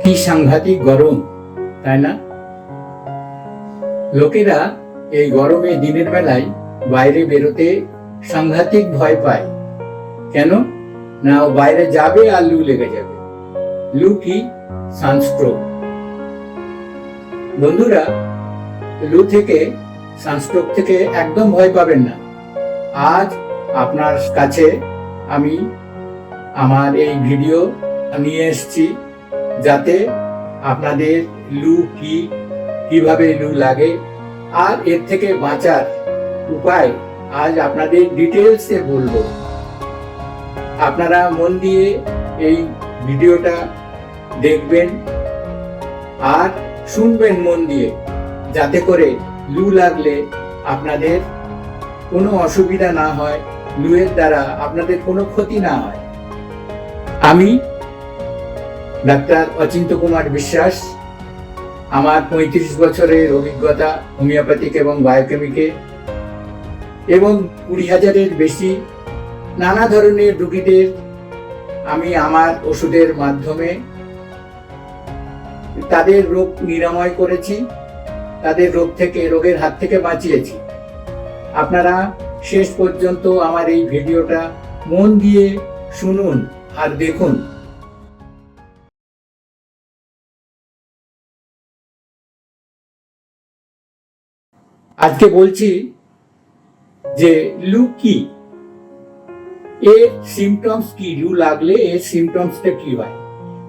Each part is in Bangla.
কি সাংঘাতিক গরম, তাই না? লোকেরা এই গরমে দিনের বেলায় বাইরে বেরোতে সাংঘাতিক ভয় পায়। কেন না, বাইরে যাবে আর লু লেগে যাবে। লু কি? সানস্ট্রোক। বন্ধুরা, লু থেকে, সানস্ট্রোক থেকে একদম ভয় পাবেন না। আজ আপনার কাছে আমি আমার এই ভিডিও নিয়ে এসেছি, যাতে আপনাদের লু কি, কিভাবে লু লাগে আর এর থেকে বাঁচার উপায় আজ আপনাদের ডিটেলসে বলবো। আপনারা মন দিয়ে এই ভিডিওটা দেখবেন আর শুনবেন মন দিয়ে, যাতে করে লু লাগলে আপনাদের কোনো অসুবিধা না হয়, লুয়ের দ্বারা আপনাদের কোনো ক্ষতি না হয়। আমি ডাক্তার অচিন্ত কুমার বিশ্বাস, আমার 35 বছরের অভিজ্ঞতা হোমিওপ্যাথিক এবং বায়োকেমিকে, এবং 20,000-এর বেশি নানা ধরনের রোগীদের আমি আমার ওষুধের মাধ্যমে তাদের রোগ নিরাময় করেছি, তাদের রোগের হাত থেকে বাঁচিয়েছি। আপনারা শেষ পর্যন্ত আমার এই ভিডিওটা মন দিয়ে শুনুন আর দেখুন। আজকে বলছি যে লু কি, এর সিমটমস কি, লু লাগলে এর সিমটমসটা কি হয়।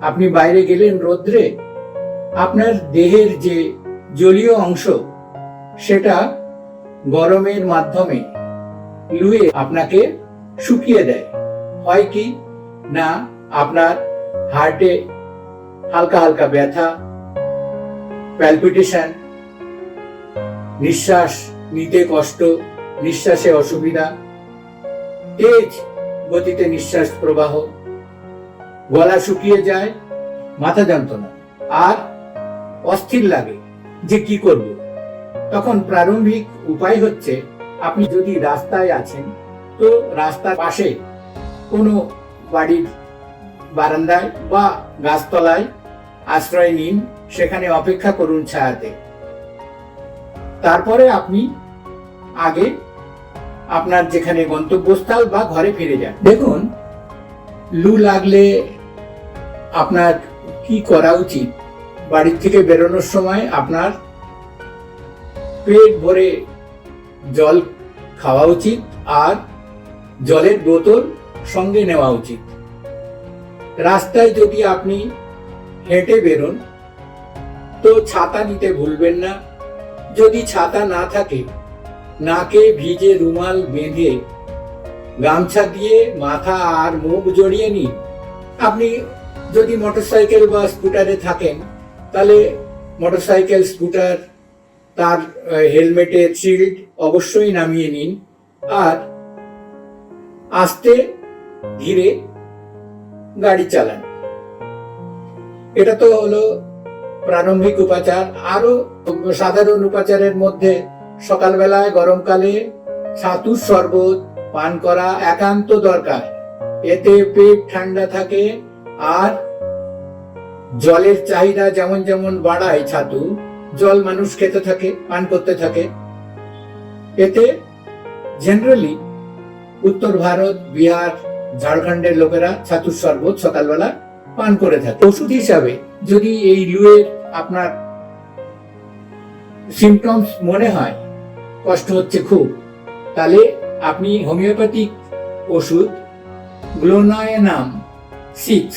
আপনি বাইরে গেলেন রোদ্রে, আপনার দেহের যে জলীয় অংশ সেটা গরমের মাধ্যমে লুয়ে আপনাকে শুকিয়ে দেয়। হয় কি না, আপনার হার্টে হালকা হালকা ব্যথা, প্যালপিটেশন, নিঃশ্বাস নিতে কষ্ট, নিঃশ্বাসে অসুবিধা, তেজ গতিতে নিঃশ্বাস প্রবাহ, গলা শুকিয়ে যায়, মাথা যন্ত্রণা, আর অস্থির লাগে যে কি করব। তখন প্রারম্ভিক উপায় হচ্ছে, আপনি যদি রাস্তায় আছেন তো রাস্তার পাশে কোনো বাড়ির বারান্দায় বা গাছতলায় আশ্রয় নিন, সেখানে অপেক্ষা করুন ছায়াতে। তারপরে আপনি আগে আপনার যেখানে গন্তব্যস্থল বা ঘরে ফিরে যান। দেখুন, লু লাগলে আপনার কি করা উচিত। বাড়ির থেকে বেরোনোর সময় আপনার পেট ভরে জল খাওয়া উচিত আর জলের বোতল সঙ্গে নেওয়া উচিত। রাস্তায় যদি আপনি হেঁটে বেরোন তো ছাতা নিতে ভুলবেন না। যদি ছাতা না থাকে, নাকে ভিজে রুমাল বেঁধে গামছা দিয়ে মাথা আর মুখ জড়িয়ে নিন। আপনি যদি মোটরসাইকেল বা স্কুটারে থাকেন, তাহলে মোটরসাইকেল, স্কুটার, তার হেলমেটের শিল্ড অবশ্যই নামিয়ে নিন আর আস্তে ধীরে গাড়ি চালান। এটা তো হলো প্রারম্ভিক উপাচার। আরো সাধারণ উপাচারের মধ্যে সকালবেলায় গরমকালে ছাতুর শরবত পান করা একান্ত দরকার। এতে পেট ঠান্ডা থাকে আর জলের চাহিদা যেমন যেমন বাড়ায় ছাতু, জল মানুষ খেতে থাকে, পান করতে থাকে। এতে জেনারেলি উত্তর ভারত, বিহার, ঝাড়খণ্ডের লোকেরা ছাতুর শরবত সকালবেলা পান করে থাকে। ওষুধ হিসাবে যদি এই লুয়ের আপনার সিমটমস মনে হয় কষ্ট হচ্ছে খুব, তাহলে আপনি হোমিওপ্যাথিক ওষুধ গ্লোনায়নাম 6,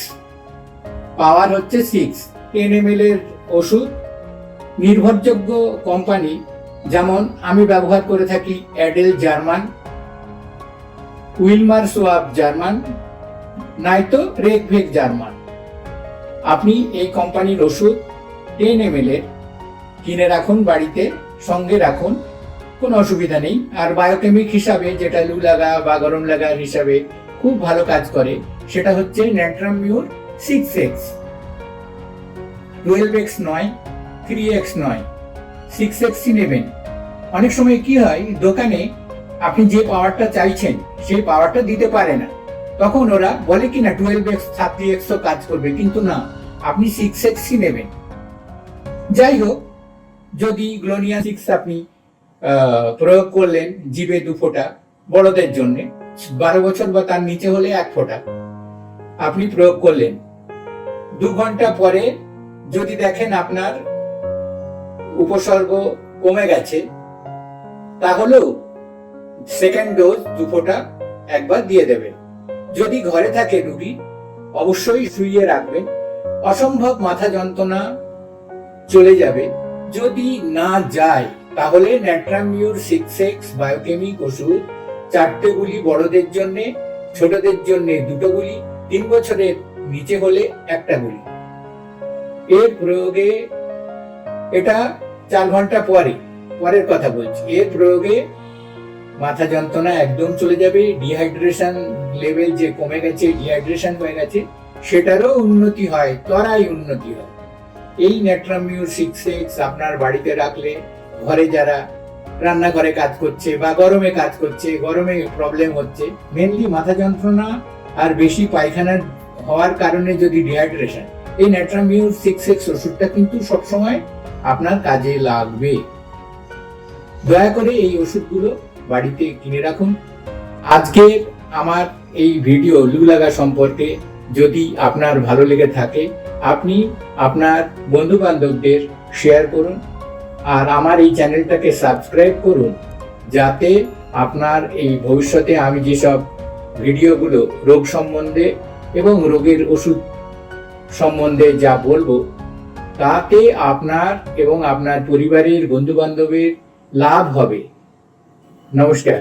পাওয়ার হচ্ছে 6, 10 ml এর ওষুধ। নির্ভরযোগ্য কোম্পানি যেমন আমি ব্যবহার করে থাকি অ্যাডেল জার্মান, উইলমার সোয়াব জার্মান, নয়তো রেকভেক জার্মান। আপনি এই কোম্পানির ওষুধ 10 ml এর কিনে রাখুন, বাড়িতে সঙ্গে রাখুন, কোনো অসুবিধা নেই। আর বায়োকেমিক হিসাবে যেটা লু লাগা বা গরম লাগার হিসাবে খুব ভালো কাজ করে, সেটা হচ্ছে ন্যাট্রামিউর 6x। 12x নয়, 3x নয়, 6x নেবেন। অনেক সময় কি হয়, দোকানে আপনি যে পাওয়ারটা চাইছেন সেই পাওয়ারটা দিতে পারে না, তখন ওরা বলে কিনা 12x 30x কাজ করবে, কিন্তু না, আপনি 6X নেবেন। যাই হোক, যদি গ্লোনিয়া 6 আপনি প্রয়োগ করলেন জিভে 2 ফোঁটা বড়দের জন্য, 12 বছর বা তার নিচে হলে 1 ফোঁটা আপনি প্রয়োগ করলেন। 2 ঘন্টা পরে যদি দেখেন আপনার উপসর্গ কমে গেছে, তাহলেও সেকেন্ড ডোজ 2 ফোঁটা একবার দিয়ে দেবেন। যদি ঘরে থাকে রুগী, অবশ্যই শুইয়ে রাখবেন। অসম্ভব মাথা যন্ত্রণা চলে যাবে। যদি না যায় তাহলে ন্যাট্রামিউর 6X বায়োকেমিক ওষুধ 4টে গুলি বড়দের জন্য, ছোটদের জন্য 2টো গুলি, 3 বছরের নিচে হলে 1টা গুলি। এর প্রয়োগে, এটা 4 ঘন্টা পরের কথা বলছি, এর প্রয়োগে মাথা যন্ত্রণা একদম চলে যাবে। ডিহাইড্রেশন লেভেল যে কমে গেছে, ডিহাইড্রেশন হয়ে গেছে, সেটারও উন্নতি হয়, ত্বরায় উন্নতি হয়। এই ন্যাট্রামিউর 6X আপনার বাড়িতে রাখলে, ঘরে যারা রান্নাঘরে কাজ করছে বা গরমে কাজ করছে, গরমে প্রবলেম হচ্ছে, মেনলি মাথা যন্ত্রণা আর বেশি পায়খানা হওয়ার কারণে যদি ডিহাইড্রেশন, এই ন্যাট্রামিউর 6X ওষুধটা কিন্তু সবসময় আপনার কাজে লাগবে। দয়া করে এই ওষুধগুলো বাড়িতে কিনে রাখুন। আজকে আমার এই ভিডিও লু লাগা সম্পর্কে যদি আপনার ভালো লেগে থাকে, আপনি আপনার বন্ধু বান্ধবদের শেয়ার করুন আর আমার এই চ্যানেলটাকে সাবস্ক্রাইব করুন, যাতে আপনার এই ভবিষ্যতে আমি যেসব ভিডিওগুলো রোগ সম্বন্ধে এবং রোগের ওষুধ সম্বন্ধে যা বলবো, তাতে আপনার এবং আপনার পরিবারের বন্ধু বান্ধবের লাভ হবে। নমস্কার।